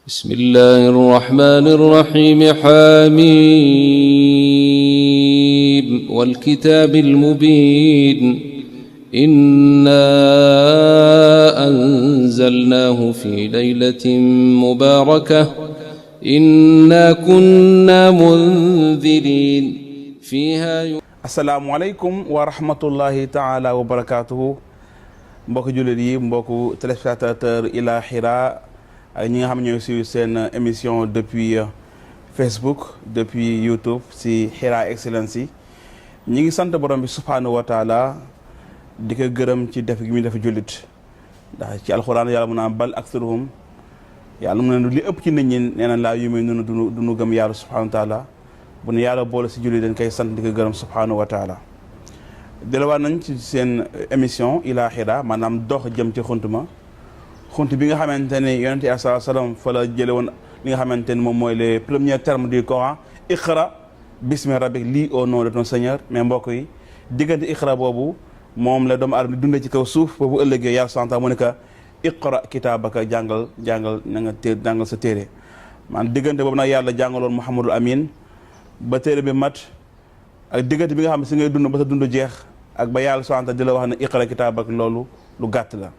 بسم الله الرحمن الرحيم حميم والكتاب المبين إنا أنزلناه في ليلة مباركة إنا كنا منذرين فيها asalaamaaleykum wa rahmatullahi taala wa barakaatuhu mbokki jullit yi mbokku téléspectateur Ila Hira ak ñi nga xam ne ñooy suivre seen émission depuis Facebook depuis YouTube si Hira Excellence yi ñi ngi sant borom bi subhanahu wa taala di ko gërëm ci def gi muy def jullit ndax ci alxuraan yàlla mu naan bal aksaruhum yàlla mu ne li ëpp ci nit ñi nee na laa yumee nunu duñu gëm yàlla subhanahu wa taala bu nu yàlla boole si jullit dañ koy sant di ko gërëm subhanahu wa taala delluwaat nañ ci seen émission Ila Hira maanaam dox jëm ci xunt bi nga xamante ne yonente bi sallallahu alayhi wasallam fa la jële woon li nga xamante ne moom mooy les premiers termes du Coran iqra bismi rabbik lis au nom de ton Seigneur. mais mbokk yi diggante iqra boobu moom la doomu aadama di dundee ci kaw suuf boobu ëllëgee yàlla santa mu ne que iqra kitaabaka jàngal na nga jàngal sa téere maanaam diggante boobu nag yàlla jàngaloon Muhammadul Amin ba téere bi mat ak diggante bi nga xam ne si ngay dund ba sa dund jeex ak ba yàlla santa di la wax ne iqra kitaabaka loolu lu gàtt la.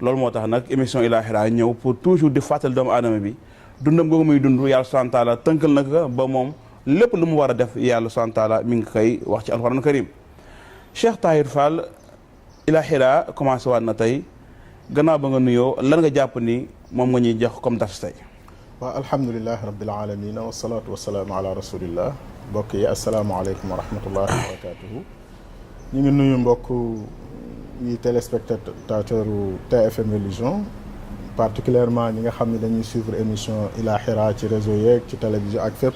loolu moo tax nag émission Ila Hira ñëw pour toujours di fàttali doomu aadama bi dundam googu muy dund yàlla subhanahu wa taala tënkal na ko ba moom lépp lu mu war a def yàlla subhanahu wa taala mi ngi koy wax ci alxuraan karim. Cheikh Tahir Fall Ila Hira commencé waat na tey gannaaw ba nga nuyoo lan nga jàpp ni moom nga ñuy jox comme dars tey. waaw alhamdulilahi rabbil alamin wasalaatu wasalaamu ala rasulillah mbokk yi asalaamaaleykum wa rahmatullahi wa barakatuhu ñu ngi nuyu mbokk yi téléspectateur TFM religion particulièrement ñi nga xam ne dañuy suivre émission Ila Hira ci réseau yeeg ci télévision ak fépp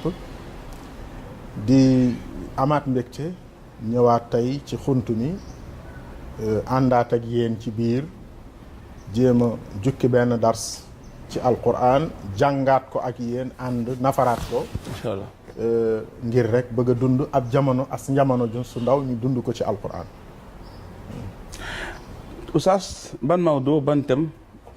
di amaat mbégte ñëwaat tey ci xunt mi àndaat ak yéen ci biir jéem a jukki benn dars ci alquran jàngaat ko ak yéen ànd nafaraat ko incha allah ngir rek bëgg a dund ab jamono as njamono ju su ndaw ñu dund ko ci alquran. Oustaz ban mawdu ban thème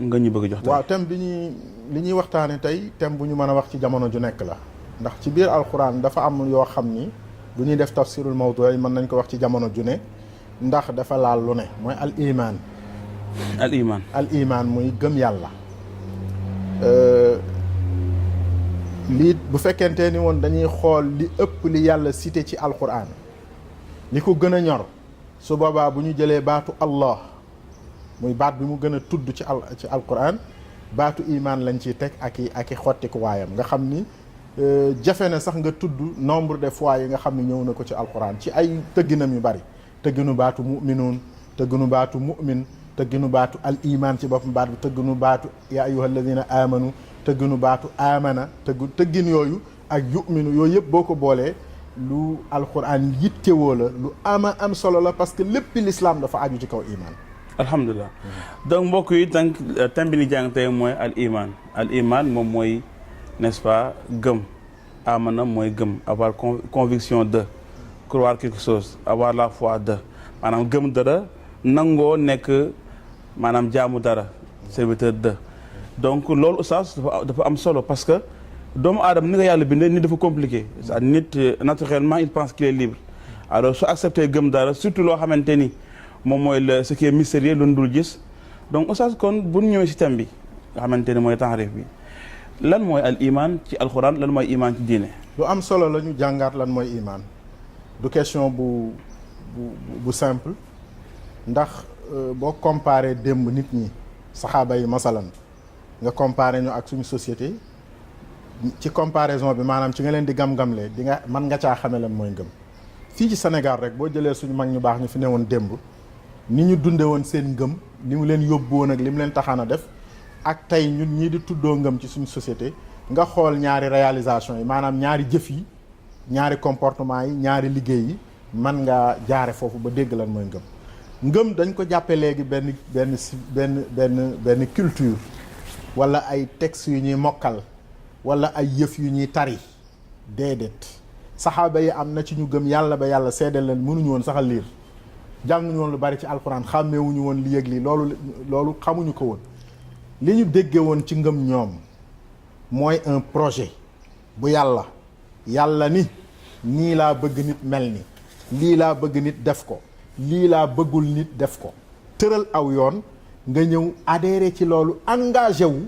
nga ñu bëgg jox tey. waaw thème bi li ñuy waxtaane tey thème bu ñu mën a wax ci jamono ju nekk la ndax ci biir alquran dafa am yoo xam ni bu ñuy def tafsirul mawdu yi mën nañ ko wax ci jamono ju ne ndax dafa laal lu ne mooy al iman al iman muy gëm yàlla. lii bu fekkente ni woon dañuy xool li ëpp li yàlla cité ci alquran li ko gën a ñor su boobaa bu ñu jëlee baatu Allah muy baat bi mu gën a tudd ci alquran baatu iman lañ ciy teg ak i xottiku waayam nga xam ni jafe na sax nga tudd nombre de fois yi nga xam ni ñëw na ko ci alquran ci ay tëgginam yu bari tëgginu baatu mu'minuun tëgginu baatu mu'min tëgginu baatu al iman ci boppam baat bi tëgginu baatu ya ayyuhal ladina amanu tëgginu baatu amana tëggin yooyu ak yu'minu yooyu yëpp boo ko boolee lu alquran yittewoo la lu am solo la parce que lépp l'islam dafa aju ci kaw iman. alhamdulilah donc mbokk yi tànk thème bi ni jàng tey mooy al iman moom mooy n'est-ce pas gëm amana mooy gëm avoir conviction de croire quelque chose avoir la foi de maanaam gëm dara nangoo nekk maanaam jaamu dara serviteur de donc loolu oustaz dafa am solo parce que doomu aadama ni nga yàlla bindee nit dafa compliqué nit naturellement il pense qu'il est libre alors su accepté gëm dara surtout loo xamante ni moom mooy ce qui est mystérieux lu dul gis donc oustaz kon bu ñu ñëwee si thème bi nga xamante ni mooy taarif bi lan mooy al iman ci alxuraan lan mooy iman ci diine. lu am solo la ñu jàngaat lan mooy iman du question bu simple ndax boo comparé démb nit ñi saxaaba yi masalan nga comparé ñu ak suñu société ci comparaison bi maanaam ci nga leen di gam-gamlee di nga mën nga caa xame lan mooy ngëm fii ci Sénégal rek boo jëlee suñu mag ñu baax ñu fi ne woon démb ni ñu dunde woon seen ngëm li mu leen yóbbu woon ak li mu leen taxaan a def ak tey ñun ñii di tuddoo ngëm ci suñu société nga xool ñaari réalisation yi maanaam ñaari jëf yi ñaari comportement yi ñaari liggéey yi mën nga jaare foofu ba dégg lan mooy ngëm dañ ko jàppe léegi benn culture wala ay textes yu ñuy mokkal wala ay yëf yu ñuy tari déedéet saxaaba yi am na ci ñu gëm yàlla ba yàlla seedeel leen mënuñu woon sax a liir jànguñu woon lu bari ci alxuraan xàmmeewuñu woon li yëg li loolu xamuñu ko woon li ñu dégge woon ci ngëm ñoom mooy un projet bu yàlla ni nii laa bëgg nit mel ni lii laa bëgg nit def ko lii laa bëggul nit def ko tëral aw yoon nga ñëw adhéré ci loolu engagé wu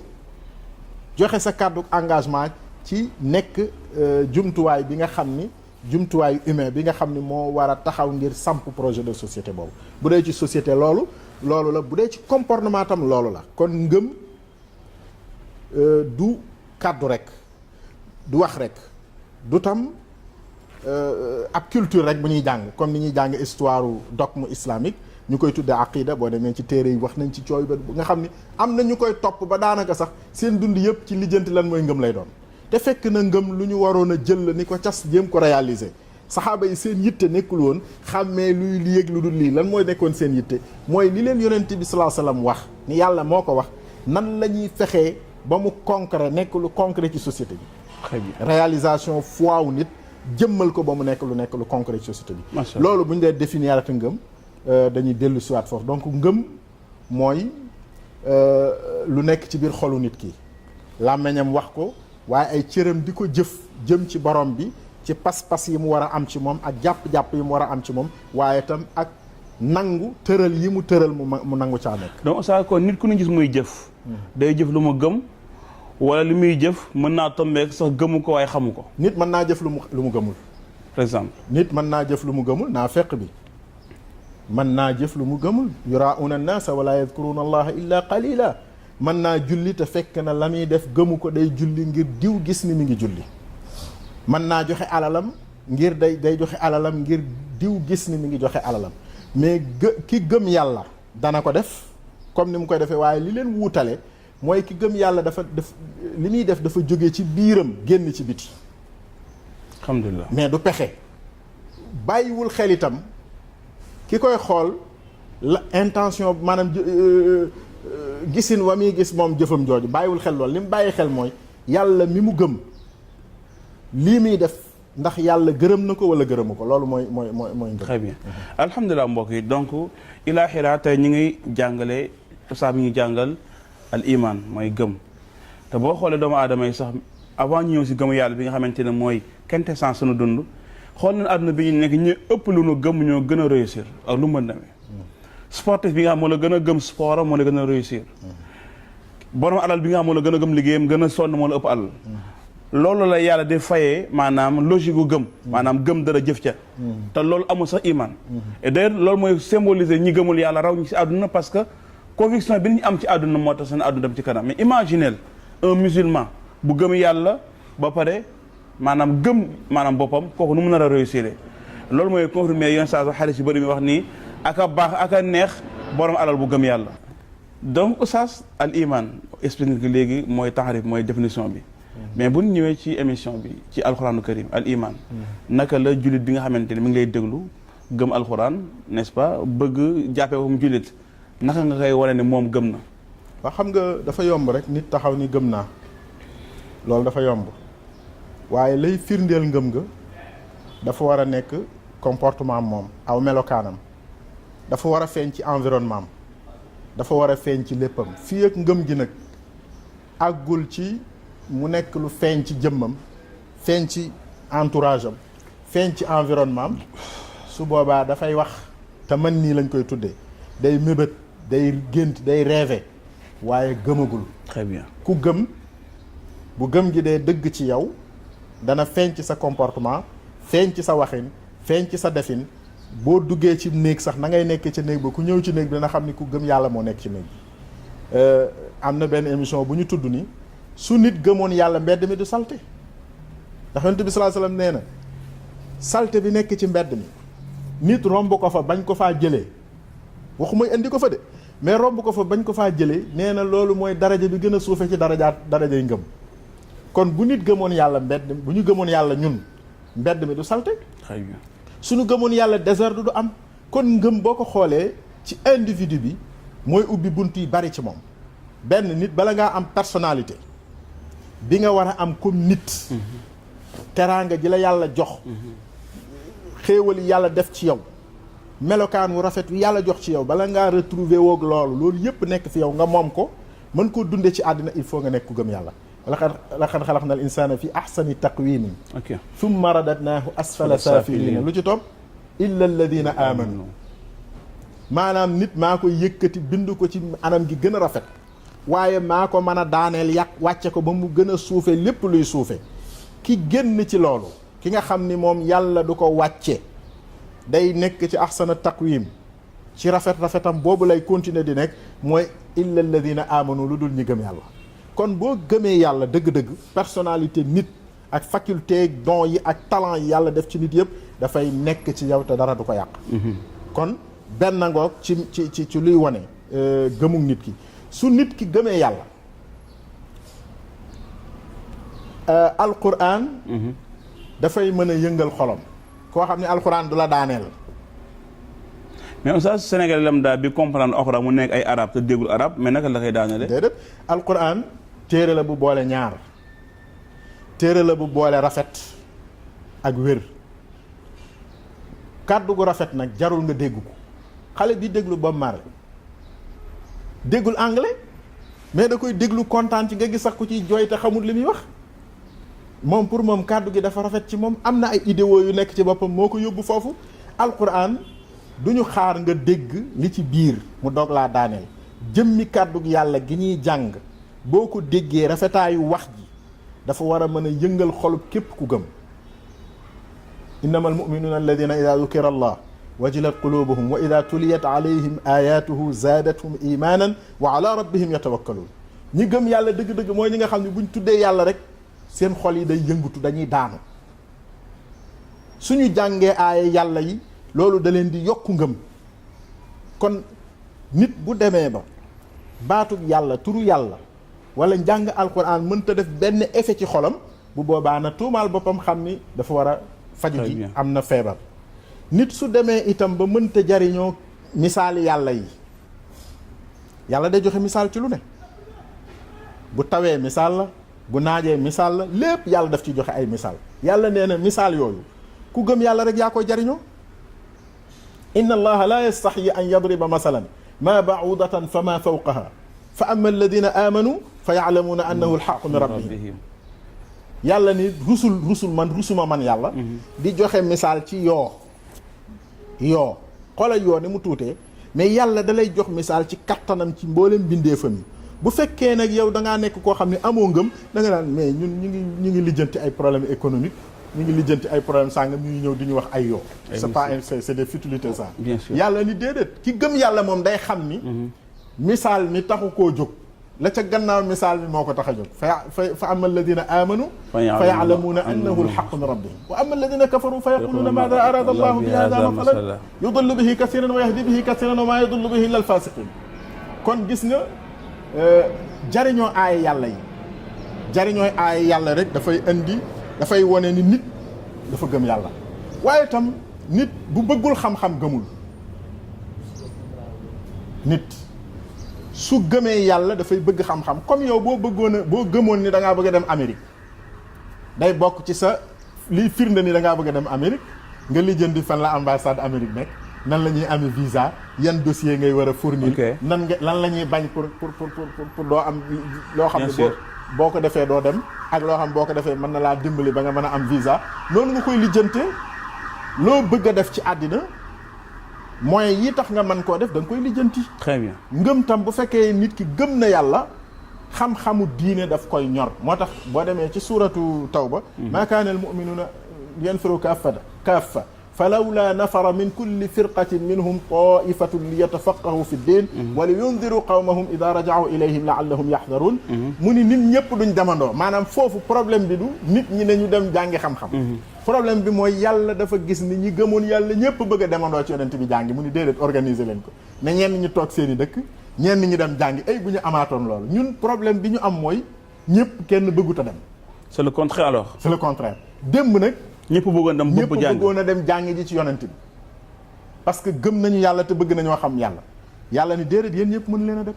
joxe sa kàddu engagement ci nekk jumtuwaay bi nga xam ni jumtuwaayu humain bi nga xam ni moo war a taxaw ngir samp projet de société boobu bu dee ci société loolu la bu dee ci comportement tam loolu la kon ngëm du kàddu rek du wax rek du tam ab culture rek bu ñuy jàng comme ni ñuy jàng histoire dogme islamique ñu koy tuddee aqida boo demee ci téere yi wax nañ ci cooy ba nga xam ni am na ñu koy topp ba daanaka sax seen dund yëpp ci lijjanti lan mooy ngëm lay doon te fekk na ngëm lu ñu waroon a jël la ni ko cas jéem ko réaliser saxaaba yi seen yitte nekkul woon xàmmee luy li yëg lu dul lii lan mooy nekkoon seen yitte mooy li leen yonent bi sallallahu alayhi wasallam wax ni yàlla moo ko wax nan la ñuy fexee ba mu concret nekk lu concret ci société bi. très bien réalisation foi wu nit jëmmal ko ba mu nekk lu concret ci société bi. loolu bu ñu dee définir ak ngëm dañuy dellu siwaat foofu donc ngëm mooy lu nekk ci biir xolu nit ki làmmiñam wax ko waaye ay cëram di ko jëf jëm ci borom bi ci pas-pas yi mu war a am ci moom ak jàpp-jàpp yi mu war a am ci moom waaye itam ak nangu tëral yi mu tëral mu nangu caa nekk. donc ça kon nit ku ñu gis muy jëf. day jëf lu mu gëm wala li muy jëf mën naa tombeek sax gëmu ko waaye xamu ko. nit mën naa jëf lu mu gëmul. par exemple. nit mën naa jëf lu mu gëmul naa fekk bi mën naa jëf lu mu gëmul yuraa'una an-naasa wala yadhkuruna allaha illa qalila mën naa julli te fekk na la muy def gëmu ko day julli ngir diw gis ni mi ngi julli mën naa joxe alalam ngir day joxe alalam ngir diw gis ni mi ngi joxe alalam mais ki gëm yàlla dana ko def comme ni mu koy defee waaye li leen wuutale mooy ki gëm yàlla dafa def li muy def dafa jóge ci biiram génn ci biti alhamdulilah mais du pexe bàyyiwul xel itam ki koy xool la intention maanaam gisin wa muy gis moom jëfam jooju bàyyiwul xel loolu li mu bàyyi xel mooy yàlla mi mu gëm lii muy def ndax yàlla gërëm na ko wala gërëmu ko loolu mooy ngëm. très bien alhamdulilah mbokk yi donc Ila Hira tey ñu ngi jàngale saa bi ñu jàngal al iman mooy gëm te boo xoolee doomu aadama yi sax avant ñu ñëw si gëmu yàlla bi nga xamante ne mooy quintessence sunu dund xool nañ àdduna bi ñu nekk ñu ëpp lu nu gëm ñoo gën a réussir ak lu mën demee sportif bi nga xam moo la gën a gëm sport moo la gën a réussir borom alal bi nga xam moo la gën a gëm liggéeyam gën a sonn moo la ëpp alal loolu la yàlla di fayee maanaam logique gu gëm maanaam gëm dara jëf ca te loolu amul sax iman et d'ailleurs loolu mooy symboliser ñi gëmul yàlla raw ñi si àdduna parce que conviction bi ñu am ci àdduna moo tax seen àdduna dem ci kanam mais imaginez un musulman bu gëm yàlla ba pare maanaam gëm maanaam boppam kooku nu mu nar a réussir loolu mooy confirmer yoon saa xaalis yu bëri mi wax nii aka baax aka neex borom alal bu gëm yàlla donc oustaz al iman expliqué léegi mooy taxarif mooy définition bi mais bu ñu ñëwee ci émission bi ci alxuraanu karim al iman naka la jullit bi nga xamante ne mi ngi lay déglu gëm alxuraan n'est-ce pas bëgg jàppee ko mu jullit naka nga koy wane ne moom gëm na waaw xam nga dafa yomb rek nit taxaw ni gëm naa loolu dafa yomb waaye lay firndeel ngëm nga dafa war a nekk comportement moom aw melokaanam dafa war a feeñ ci environnement am dafa war a feeñ ci léppam fii ak ngëm gi nag àggul ci mu nekk lu feeñ ci jëmmam feeñ ci entourage am feeñ ci environnement am su boobaa dafay wax te man nii lañ koy tuddee day mébét day gént day rêver waaye gëmagul. très bien ku gëm bu gëm gi dee dëgg ci yow dana feeñ ci sa comportement feeñ ci sa waxin feeñ ci sa defin boo duggee ci néeg sax na ngay nekk ci néeg ba ku ñëw ci néeg bi dana xam ni ku gëm yàlla moo nekk ci néeg bi am na benn émission bu ñu tudd ni su nit gëmoon yàlla mbedd mi du salte ndax yonent bi sallallahu alayhi wasallam nee na salte bi nekk ci mbedd mi nit romb ko fa bañ ko faa jëlee waxuma indi ko fa de mais romb ko fa bañ ko faa jëlee nee na loolu mooy daraja bi gën a suufe ci darajay ngëm kon bu nit gëmoon yàlla bu ñu gëmoon yàlla ñun mbedd mi du salte très bien suñu gëmoon yàlla désert du am kon ngëm boo ko xoolee ci individu bi mooy ubbi bunt yi bari ci moom benn nit bala ngaa am personnalité bi nga war a am comme nit teraanga ji la yàlla jox xéewali yàlla def ci yow melokaan wu rafet wi yàlla jox ci yow bala ngaa retrouver woog loolu yépp nekk fi yow nga moom ko mën koo dunde ci àddina il faut nga nekk ku gëm yàlla laqad xalaqna al insana fi ahsani taqwimin thumma radadnahu asfala safilina lu ci topp illa alladina amanu maanaam nit maa koy yëkkati bind ko ci anam gi gën a rafet waaye maa ko mën a daaneel wàcce ko ba mu gën a suufe lépp luy suufe ki génn ci loolu ki nga xam ni moom yàlla du ko wàcce day nekk ci ahsana taqwim ci rafetam boobu lay continuer di nekk mooy illa alladina amanu lu dul ñi gëm yàlla. kon boo gëmee yàlla dëgg-dëgg personnalité nit ak faculté don yi ak talent yi yàlla def ci nit yëpp dafay nekk ci yow te dara du ko yàq. kon benn ngoog ci luy wane gëmug nit ki su nit ki gëmee yàlla alquran dafay mën a yëngal xolom koo xam ne alquran du la daaneel. mais oustaz Sénégal lam daal bi comprendre alquran mu nekk ay arab te déggul arab mais naka la koy daanele. déedéet alquran téere la bu boole ñaar téere la bu boole rafet ak wér kàddu gu rafet nag jarul nga dégg ko xale bi déglu Bob Marley déggul anglais mais da koy déglu kontaan ci nga gis sax ku ciy jooy te xamul li muy wax moom pour moom kàddu gi dafa rafet ci moom am na ay idéo yu nekk ci boppam moo ko yóbbu foofu. alquran du ñu xaar nga dégg li ci biir mu doog laa daaneel jëmmi kàddu yàlla gi ñuy jàng boo ko déggee rafetaayu wax ji dafa war a mën a yëngal xolub képp ku gëm. innama almuminuuna alladina ida dukira allah wajilat qulubuhum wa ida tuliyat alayhim ayatuhu zaadathum imanan wa ala rabbihim yatawakkaluun ñi gëm yàlla dëgg-dëgg mooy ñi nga xam ne buñ tuddee yàlla rek seen xol yi day yëngutu dañuy daanu suñu jàngee aaya yàlla yi loolu da leen di yokku ngëm. kon nit bu demee ba baatub yàlla turu yàlla wala njàng alquran mënta def benn effet ci xolam bu boobaa na tuumaal boppam xam ni dafa war a faju ji am na feebar. nit su demee itam ba mënta jariñoo misaali yàlla yi yàlla day joxe misaal ci lu ne bu tawee misaal la bu naajee misaal la lépp yàlla daf ci joxe ay misaal yàlla nee na misaal yooyu ku gëm yàlla rek yaa koy jariñoo. inna allaha la yastaxyi an yadriba masalan ma ba'udatan fa ma fawqaha fa amma alladina amanu fa ya'lamuuna annahu alxaqu min rabbihim. yàlla ni rusuma man yàlla di joxe misaal ci yoo xoolal yoo ni mu tuutee mais yàlla da lay jox misaal ci kattanam ci mboolem bindeefam yi. bu fekkee nag yow da ngaa nekk koo xam ne amoo ngëm da nga naan mais ñun ñu ngi lijjanti ay problème économique ñu ngi lijjanti ay problème sàngam ñu ngi ñëw di ñu wax ay yoo c'est des futilités ça. bien sûr yàlla ni déedéet ki gëm yàlla moom day xam ni misaal mi taxu koo jóg la ca gannaaw misaal mi moo ko tax a jóg fa amma alladina amanu fa ya'lamuuna annahu alxaqu min rabbihim wa amma alladina kafaru fa yaquluuna maada arada allahu bi hada masalan yudillu bihi kathiran wa yahdi bihi kathiran wa ma yudillu bihi illa alfasiqin. kon gis nga jariñoo aaya yàlla yi jariñooy aaya yàlla rek dafay wone ni nit dafa gëm yàlla waaye tam nit bu bëggul xam-xam gëmul. nit su gëmee yàlla dafay bëgg xam-xam comme yow boo gëmoon ni da ngaa bëgg a dem Amérique day bokk ci sa liy firnde ni da ngaa bëgg a dem Amérique nga lijjanti fan la ambassade Amérique nekk nan la ñuy amee visa yan dossier ngay war a fournir. lan la ñuy bañ pour doo am loo xam ne boo ko defee doo dem ak loo xam boo ko defee mën na laa dimbali ba nga mën a am visa noonu nga koy lijjante loo bëgg a def ci àddina moyens yi tax nga mën koo def da nga koy lijjanti. très bien ngëm tam bu fekkee nit ki gëm na yàlla xam-xamu diine daf koy ñor moo tax boo demee ci suuratu tawba maa kaana al mu'minuuna yanfiru kaaffa falawla nafara min kulli firqatin minhum ta'ifatun liyatafaqahu fi ddin wa liyundiru qawmahum ida raja'u ilayhim la'allahum yaxdaruun mu ni nit ñëpp duñ demandoo maanaam foofu problème bi du nit ñi ne ñu dem jàngi xam-xam problème bi mooy yàlla dafa gis ni ñi gëmoon yàlla ñëpp bëgg a demandoo ci yonent bi jàngi mu ni déedéet organiser leen ko ne ñenn ñi toog seen i dëkk ñenn ñi dem jàngi ay bu ñu amaatoon loolu ñun problème bi ñu am mooy ñëpp kenn bëggut a dem. c'est le contraire alors. c'est le contraire démb nag. ñëpp bëggoon dem ñëpp bëggoon a dem jàngi ji ci yonent bi parce que gëm nañu yàlla te bëgg nañoo xam yàlla yàlla ni déedéet yéen ñëpp mën leen a dem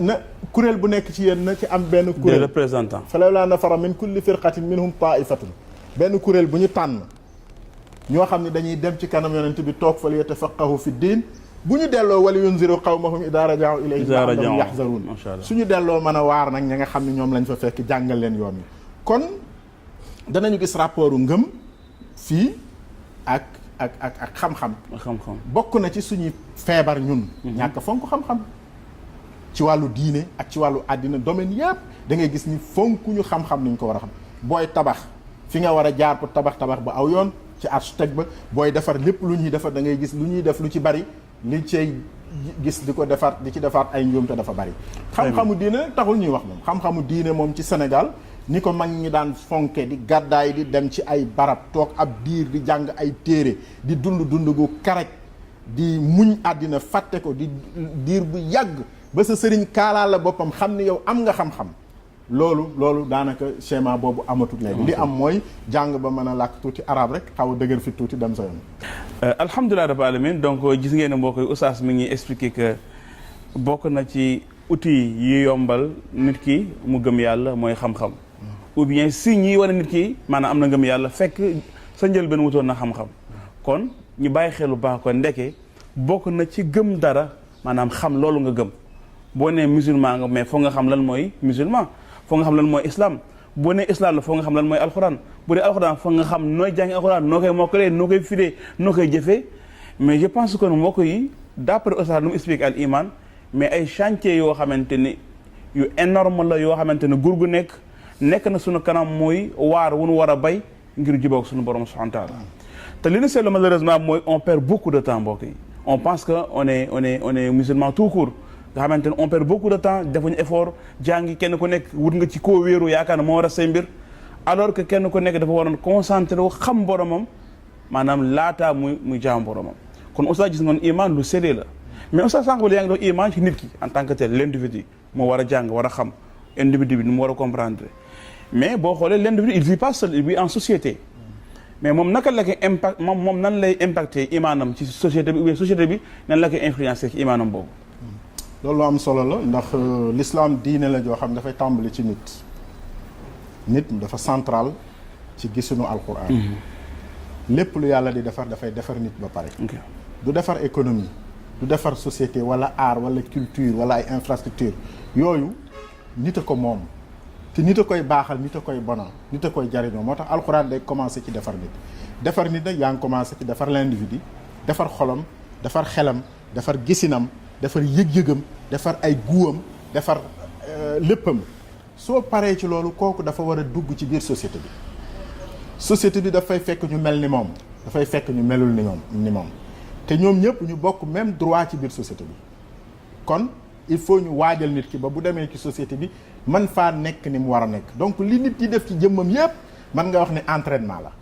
na kuréel bu nekk ci yéen na ci am benn kuréel des représentants falawlaa nafara min kulli firqatin minhum ta'ifatun benn kuréel bu ñu tànn ñoo xam ne dañuy dem ci kanam yonent bi toog fa li yatafaqahu fi diin bu ñu delloo wala yunziru qawmahum idaa raja'u ilayhim la'allahum yahzaruun suñu delloo mën a waar nag ña nga xam ne ñoom lañ fa fekk jàngal leen yoon wi kon danañu gis rapportu ngëm fii ak xam-xam bokk na ci suñuy feebar ñun ñàkk fonk xam-xam ci wàllu diine ak ci wàllu àddina domaine yëpp da ngay gis ni fonkuñu xam-xam ni ñu ko war a xam booy tabax fi nga war a jaar pour tabax ba aw yoon ci architecte ba booy defar lépp lu ñuy defar da ngay gis lu ñuy def lu ci bari li cay gis di ko defar di ci defaat ay njuumte dafa bari xam-xamu diine nag taxul ñuy wax moom xam-xamu diine moom ci Sénégal ni ko mag ñi daan fonke di gàddaay di dem ci ay barab toog ab diir di jàng ay téere di dund gu karaj di muñ àddina fàtte ko di diir bu yàgg ba sa sëriñ kaalaal la boppam xam ni yow am nga xam-xam loolu daanaka schéma boobu amatul léegi li am mooy jàng ba mën a làkk tuuti arab rek xaw a dëgër fi tuuti dem sa yoon alhamdulilah rabbil alamin donc gis ngeen ne mbokk yi oustaz mi ngi expliquer que bokk na ci outils yi yombal nit ki mu gëm yàlla mooy xam-xam ou bien signes yi war a nit ki maanaam am na ngëm yàlla fekk sa njëlbeen wutoon na xam-xam kon ñu bàyyi xel bu baax ko ndeke bokk na ci gëm dara maanaam xam loolu nga gëm boo nee musulman nga mais foog nga xam lan mooy musulman foog nga xam lan mooy islam boo nee islam la foog nga xam lan mooy alxuraan bu dee alxuraan foog nga xam nooy jàngi alxuraan noo koy mokkalee noo koy firee noo koy jëfee mais je pense que mbokk yi d'après Oustaz lu mu explique al iman mais ay chantier yoo xamante ni yu énorme la yoo xamante ne gur gu nekk na suñu kanam mooy waar wu nu war a bay ngir jubóog suñu borom subhanahu wa taala te li ñu seetlu malheureusement mooy on perd beaucoup de temps mbokk yi on pense que on est musulman tout court nga xamante ne on perd beaucoup de temps defuñu effort jàngi kenn ku nekk wut nga ci koo wéeru yaakaar ne moo war a say mbir alors que kenn ku nekk dafa waroon concentré wu xam boromam maanaam laataa muy jaam boromam kon oustaz gis ngoon iman lu sérieux la mais oustaz sànq yaa ngi doon iman ci nit ki en tant que tel l'individu moo war a jàng war a xam individu bi ni mu war a comprendre mais boo xoolee l'individu il vit pas seul il vit en société mais moom naka la koy impact moom nan lay impacté imaanam ci société bi ou bien société bi nan la koy influencé ci imaanam boobu loolu am solo la ndax l'islam diine la joo xam dafay tàmbali ci nit dafa central ci gisunu alquran lépp lu yàlla di defar dafay defar nit ba pare du defar économie du defar société wala art wala culture wala ay infrastructure yooyu nit a ko moom te nit a koy baaxal nit a koy bonal nit a koy jariñoo moo tax alxuraan day commencé ci defar nit nag yaa ngi commencé ci defar l'individu defar xolam defar xelam defar gisinam defar yëg-yëgam defar ay guwam defar léppam soo paree ci loolu kooku dafa war a dugg ci biir société bi dafay fekk ñu mel ni moom dafay fekk ñu melul ni moom te ñoom ñëpp ñu bokk même droit ci biir société bi kon il faut ñu waajal nit ki ba bu demee ci société bi man faa nekk ni mu war a nekk donc li nit di def ci jëmmam yëpp man nga wax ne entraînement la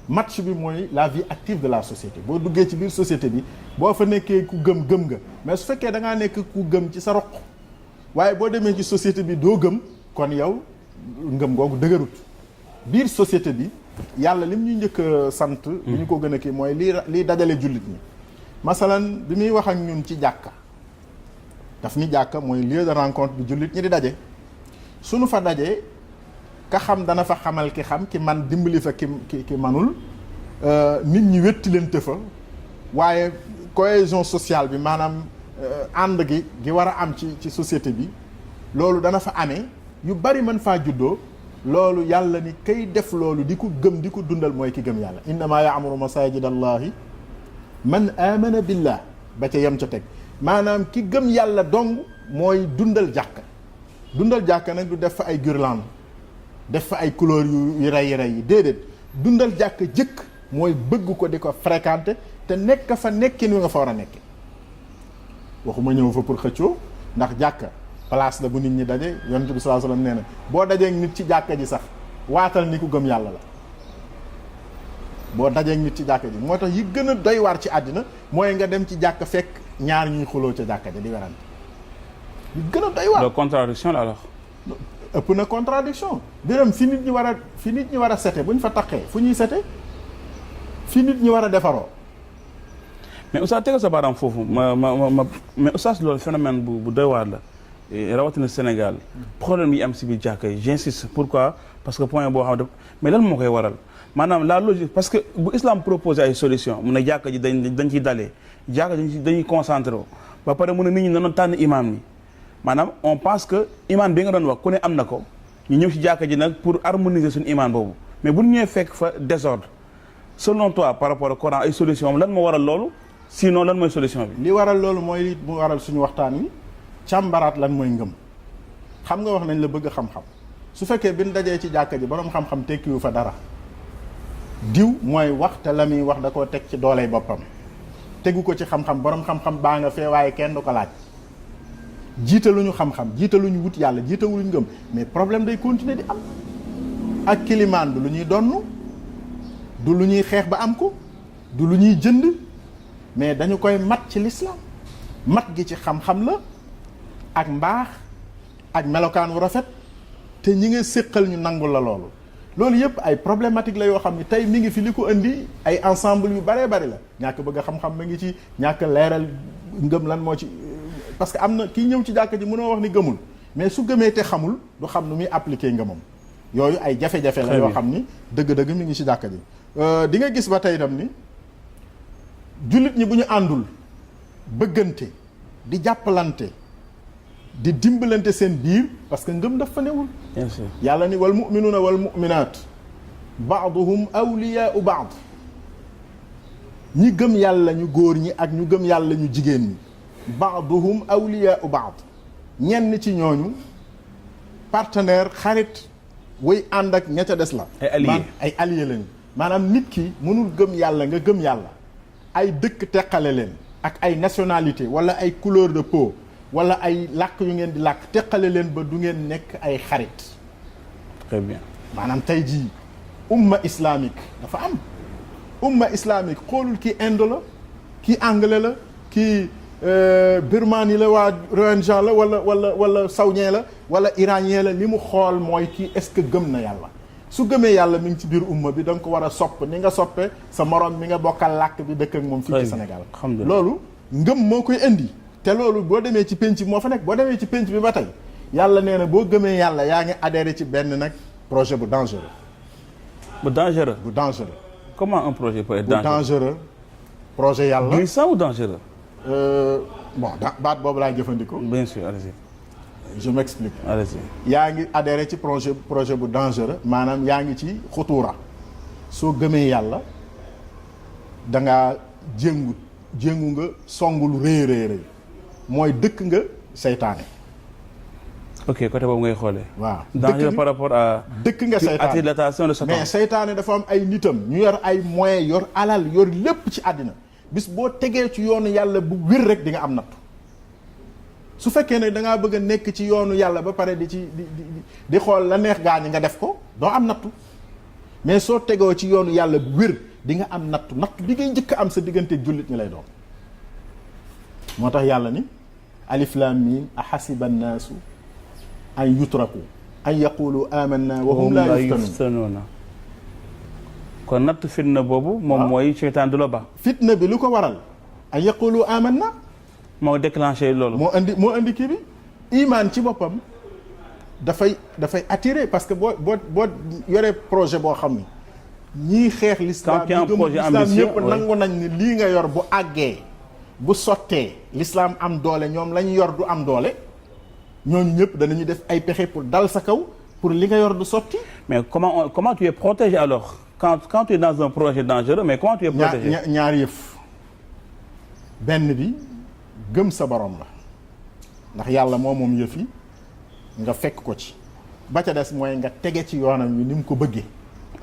match bi mooy la vie active de la société boo duggee ci biir société bi boo fa nekkee ku gëm nga mais su fekkee da ngaa nekk ku gëm ci sa roq waaye boo demee ci société bi doo gëm kon yow ngëm googu dëgërut biir société bi yàlla lim ñu njëkk a sant bi ñu ko gën a kii mooy lii dajale jullit ñi masalan bi muy wax ak ñun ci jàkka daf ni jàkka mooy lieu de rencontre bi jullit ñi di daje suñu fa dajee ka xam dana fa xamal ki xam ki man dimbali fa ki manul nit ñi wettilante fa waaye cohésion sociale bi maanaam ànd gi war a am ci société bi loolu dana fa amee yu bari mën faa juddoo loolu yàlla ni kay def loolu di ko gëm di ko dundal mooy ki gëm yàlla innama ya'muru masajida allahi man amana billah ba ca yem ca teg maanaam ki gëm yàlla dong mooy dundal jàkka nag du def fa ay guirlande def fa ay couleur yu rey yi déedéet dundal jàkka jëkk mooy bëgg ko di ko fréquenter te nekk fa nekkin wi nga fa war a nekke waxuma ñëw fa pour xëccoo ndax jàkka place la bu nit ñi daje yonent bi sallallahu alayhi wasallam nee na boo dajee nit ci jàkka ji sax waatal ni ku gëm yàlla la boo dajee nit ci jàkka ji moo tax yi gën a doy waar ci àddina mooy nga dem ci jàkka fekk ñaar ñuy xuloo ca jàkka ja di werante yi gën a doy waar. la contradiction la alors. ëpp na contradiction biram fi nit ñi war a sete bu ñu fa taqee fu ñuy sete fi nit ñi war a defaroo. mais oustaz tegal sa baaraam foofu mais oustaz loolu phénomène bu doy waar la rawatina Sénégal problème yi am si biir jàkka yi j'insiste pourquoi parce que point boo xam ne mais lan moo koy waral maanaam la logique parce que bu islam proposé ay solution mun a jàkka ji dañ ciy dalee jàkka ji dañuy concentré wu ba pare mun a nit ñi nanoon tànn imam ni maanaam on pense que imam bi nga doon wax ku ne am na ko ñu ñëw ci jàkka ji nag pour harmoniser suñu imam boobu mais bu ñu ñëwee fekk fa désordre selon toi par rapport au Coran ay solution am lan moo waral loolu sinon lan mooy solution bi. li waral loolu mooy mu waral suñu waxtaan wi càmbaraat lan mooy ngëm xam nga wax nañ la bëgg xam-xam su fekkee bin dajee ci jàkka ji boroom xam-xam tekkiwu fa dara diw mooy wax te la muy wax da koo teg ci dooley boppam tegu ko ci xam-xam boroom xam-xam baa nga fee waaye kenn du ko laaj jiitaluñu xam-xam jiitaluñu wut yàlla jiitaluñu ngëm mais problème day continuer di am ak kilimaan du lu ñuy donn du lu ñuy xeex ba am ko du lu ñuy jënd mais dañu koy mat ci l'islam mat gi ci xam-xam la ak mbaax ak melokaan wu rafet te ñi nga séqal ñu nangul la loolu loolu yëpp ay problématique la yoo xam ni tey mi ngi fi li ko indi ay ensemble yu baree bari la ñàkk bëgg a xam-xam ma ngi ci ñàkk leeral ngëm lan moo ci parce que am na kii ñëw ci jàkka ji mënoo wax ni gëmul mais su gëmee te xamul du xam nu muy appliquer ngëmam yooyu ay jafe-jafe la yoo xam ni dëgg-dëgg mi ngi ci jàkka ji di nga gis ba tey dem ni jullit ñi bu ñu àndul bëggante di jàppalante di dimbalante seen biir parce que ngëm daf fa newul bien sûr yàlla ni wal mu'minuuna wal mu'minaat ba'duhum awliyaa'u ba'd ñi gëm yàlla ñu góor ñi ak ñu gëm yàlla ñu jigéen ñi ba'duhum awliyaa'u ba'd ñenn ci ñooñu partenaire xarit way ànd ak ña ca des la ay alliés lañu maanaam nit ki mënul gëm yàlla nga gëm yàlla ay dëkk teqale leen ak ay nationalité wala ay couleur de peau wala ay làkk yu ngeen di làkk teqale leen ba du ngeen nekk ay xarit. très bien maanaam tey jii umma islamique dafa am umma islamique xoolul kii Inde la kii anglais la kii birmanie la waa Rohingya la wala saoudien la wala iranien la li mu xool mooy kii est-ce que gëm na yàlla su gëmee yàlla mi ngi ci biir umma bi da nga ko war a sopp ni nga soppe sa morom mi nga bokkal làkk bi dëkk ak moom fii ci Sénégal loolu ngëm moo koy indi te loolu boo demee ci penc bi moo fa nekk boo demee ci penc bi ba tey yàlla nee na boo gëmee yàlla yaa ngi adhéré ci benn nag projet bu dangereux. bu dangereux. bu dangereux. comment un projet peut être dangereux projet yàlla. glissant ou dangereux. Bon baat boobu laay jëfandikoo. bien sûr allez-y. je m'explique. allez-y. yaa ngi adhéré ci projet bu dangereux maanaam yaa ngi ci xutuura soo gëmee yàlla da ngaa jéngu nga songu lu rëy rëy mooy dëkk nga seytaane. ok côté boobu ngay xoolee. waaw danger par rapport à. dëkk nga seytaane attire l'attention de Satan. mais seytaane dafa am ay nitam ñu yor ay moyens yor alal yor lépp ci àddina bis boo tegee ci yoonu yàlla bu wér rek di nga am nattu su fekkee ne da ngaa bëgg a nekk ci yoonu yàlla ba pare di xool la neex gaa ñi nga def ko doo am nattu mais soo tegoo ci yoonu yàlla bu wér di nga am nattu bi ngay njëkk am sa diggante jullit ñi lay doon. moo tax yàlla ni alif lam mim ahasiba annaasu an yutraku an yaqulu amanna wa hum la yuftanun. kon natt fitna boobu moom mooy seytaan du la ba. fitna bi lu ko waral an yaqulu amanna moo déclenché loolu. moo indi kii bi iman ci boppam dafay attiré parce que boo yoree projet boo xam ni ñiy xeex l'islam ñëpp nangu nañ ni lii nga yor bu àggee bu sottee l'islam am doole ñoom la ñu yor du am doole ñooñu ñëpp danañu def ay pexe pour dal sa kaw pour li nga yor du sotti. mais comment tu es protégé alors quand tu es dans un projet dangereux mais comment tu es protégé. ñaar yëf benn bi gëm sa borom la ndax yàlla moom yëf yi nga fekk ko ci ba ca des mooy nga tege ci yoonam wi ni mu ko bëggee.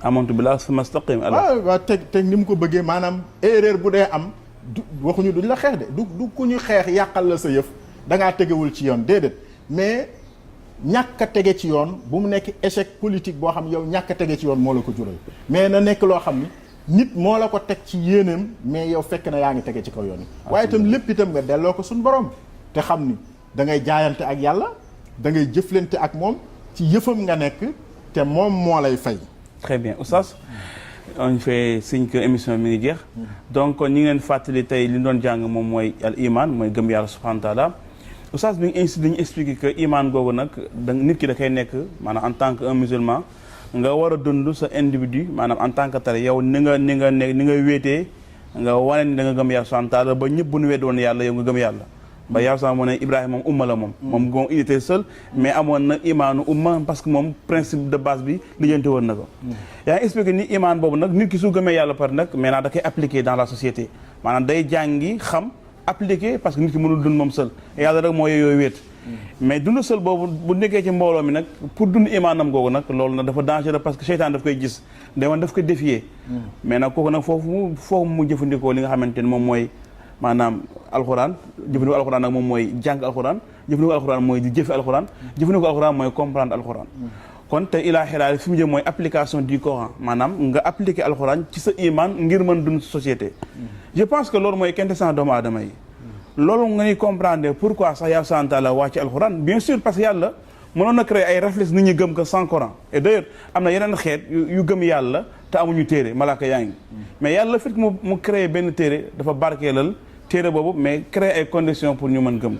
amantu billah summa istaqim. waaw teg ni mu ko bëggee maanaam erreur bu dee am waxuñu duñ la xeex de du ku ñu xeex yàqal la sa yëf da ngaa tegewul ci yoon déedéet mais ñàkk a tege ci yoon bu mu nekk échec politique boo xam yow ñàkk a tege ci yoon moo la ko jural mais na nekk loo xam ni nit moo la ko teg ci yéeneem mais yow fekk na yaa ngi tege ci kaw yoon yi. waaye itam lépp itam nga delloo ko suñu borom te xam ni da ngay jaayante ak yàlla da ngay jëflante ak moom ci yëfam nga nekk te moom moo lay fay. très bien Oustaz on fait signe que émission mi ngi jeex donc ñi ngeen fàttali tey li ñu doon jàng moom mooy al iman mooy gëm yàlla subhanahu wa taala Oustaz bi ngi dañu expliqué que iman googu nag nit ki da koy nekk maanaam en tant que un musulman nga war a dund sa individu maanaam en tant que tel yow ni nga wéetee nga wane ni da nga gëm yàlla subhanahu wa taala ba ñëpp bu ñu wedd woon yàlla yow nga gëm yàlla ba yàlla sax mu ne Ibrahima moom umma la moom il était seul mais amoon na imaanu umma parce que moom principe de base bi lijjanti woon na ko yaa ngi expliqué ni imaan boobu nag nit ki su gëmee yàlla par nag maintenant da koy appliquer dans la société maanaam day jàngi xam appliquer parce que nit ki mënul dund moom seul yàlla rek moo yooyu wéet mais dund seul boobu bu nekkee ci mbooloo mi nag pour dund imaanam googu nag loolu nag dafa dangereux parce que seytaan daf koy gis demoon daf koy défier mais nag kooku nag foofu mu jëfandikoo li nga xamante ni moom mooy maanaam alxuraan jëfandikoo alxuraan nag moom mooy jàng alxuraan jëfandikoo alxuraan mooy di jëfe alxuraan jëfandikoo alxuraan mooy comprendre alxuraan kon te ilaa xilaali fi mu jëm mooy application du Coran maanaam nga appliquer alxuraan ci sa iman ngir mën dund société je pense que loolu mooy quintessence doomu aadama yi loolu nga ñuy comprendre pourquoi sax yàlla subhanahu wa taala wàcc alxuraan bien sûr parce que yàlla mënoon na créer ay réflexes nit ñi gëm ko sans Coran et d'ailleurs am na yeneen xeet yu gëm yàlla te amuñu téere malaaka yaa ngi mais yàlla fit mu créer benn téere dafa barkeelal téere boobu mais créer ay conditions pour ñu mën gëm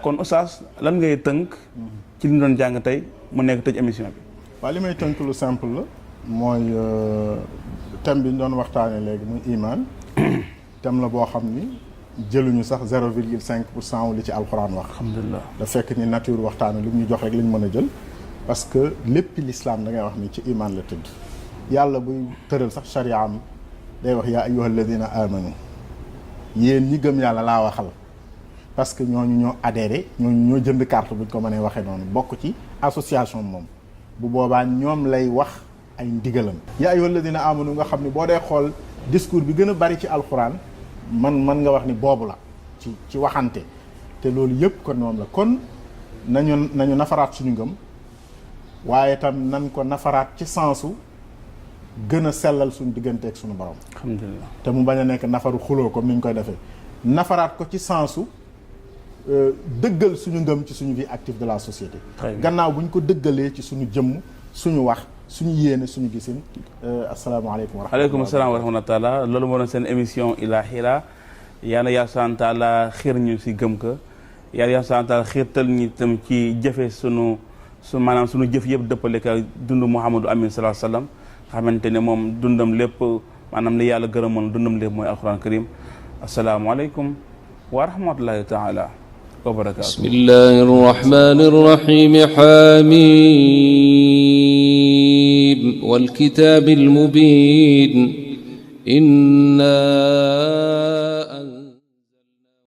kon oustaz lan ngay tënk ci li ñu doon jàng tey mu nekk tëj émission bi waaw li may tënk lu simple la mooy thème bi ñu doon waxtaanee léegi muy iman thème la boo xam ni jëluñu sax 0,5% li ci alxuraan wax. alhamdulilah da fekk ni nature waxtaane lu ñu jox rek lañ mën a jël parce que lépp l'islam da ngay wax ni ci iman la tëdd yàlla buy tëral sax charia am day wax yaa ayyuha alladina amanu yéen ñi gëm yàlla laa waxal parce que ñooñu ñoo adhéré ñooñu ñoo jënd carte buñ ko mënee waxee noonu bokk ci association moom bu boobaa ñoom lay wax ay ndigalam yaa ayyuha alladina amanu nga xam ni boo dee xool discours bi gën a bari ci alxuraan man nga wax ni boobu la ci waxante te loolu yëpp kon moom la kon nañu nafaraat suñu ngëm waaye tam nan ko nafaraat ci sensu gën a sellal suñu diggante ak suñu borom alhamdulilah te mu bañ a nekk nafaru xuloo comme ni ñu koy defee nafaraat ko ci sensu dëggal suñu ngëm ci suñu vie active de la société gannaaw bu ñu ko dëggalee ci suñu jëmm suñu wax suñu yéene suñu gisin asalaamaaleykum aleykum salaam wa rahmatullah loolu moo doon seen émission Ila Hira yàlla yaa subhaanahu wa taala xiir ñu si gëm ko yàlla yaa subhaanahu wa taala xiirtal ñu itam ci jëfe maanaam suñu jëf yëpp dëppale ka dund Muhammadu Amin sallallahu alayhi wa sallam xamante ne moom dundam lépp maanaam li yàlla gërëmoon dundam lépp mooy alquran karim asalaamaaleykum wa rahmatullahi taala wa barakatuh bismillahi rrahmani rrahim حميم والكتاب المبين إنا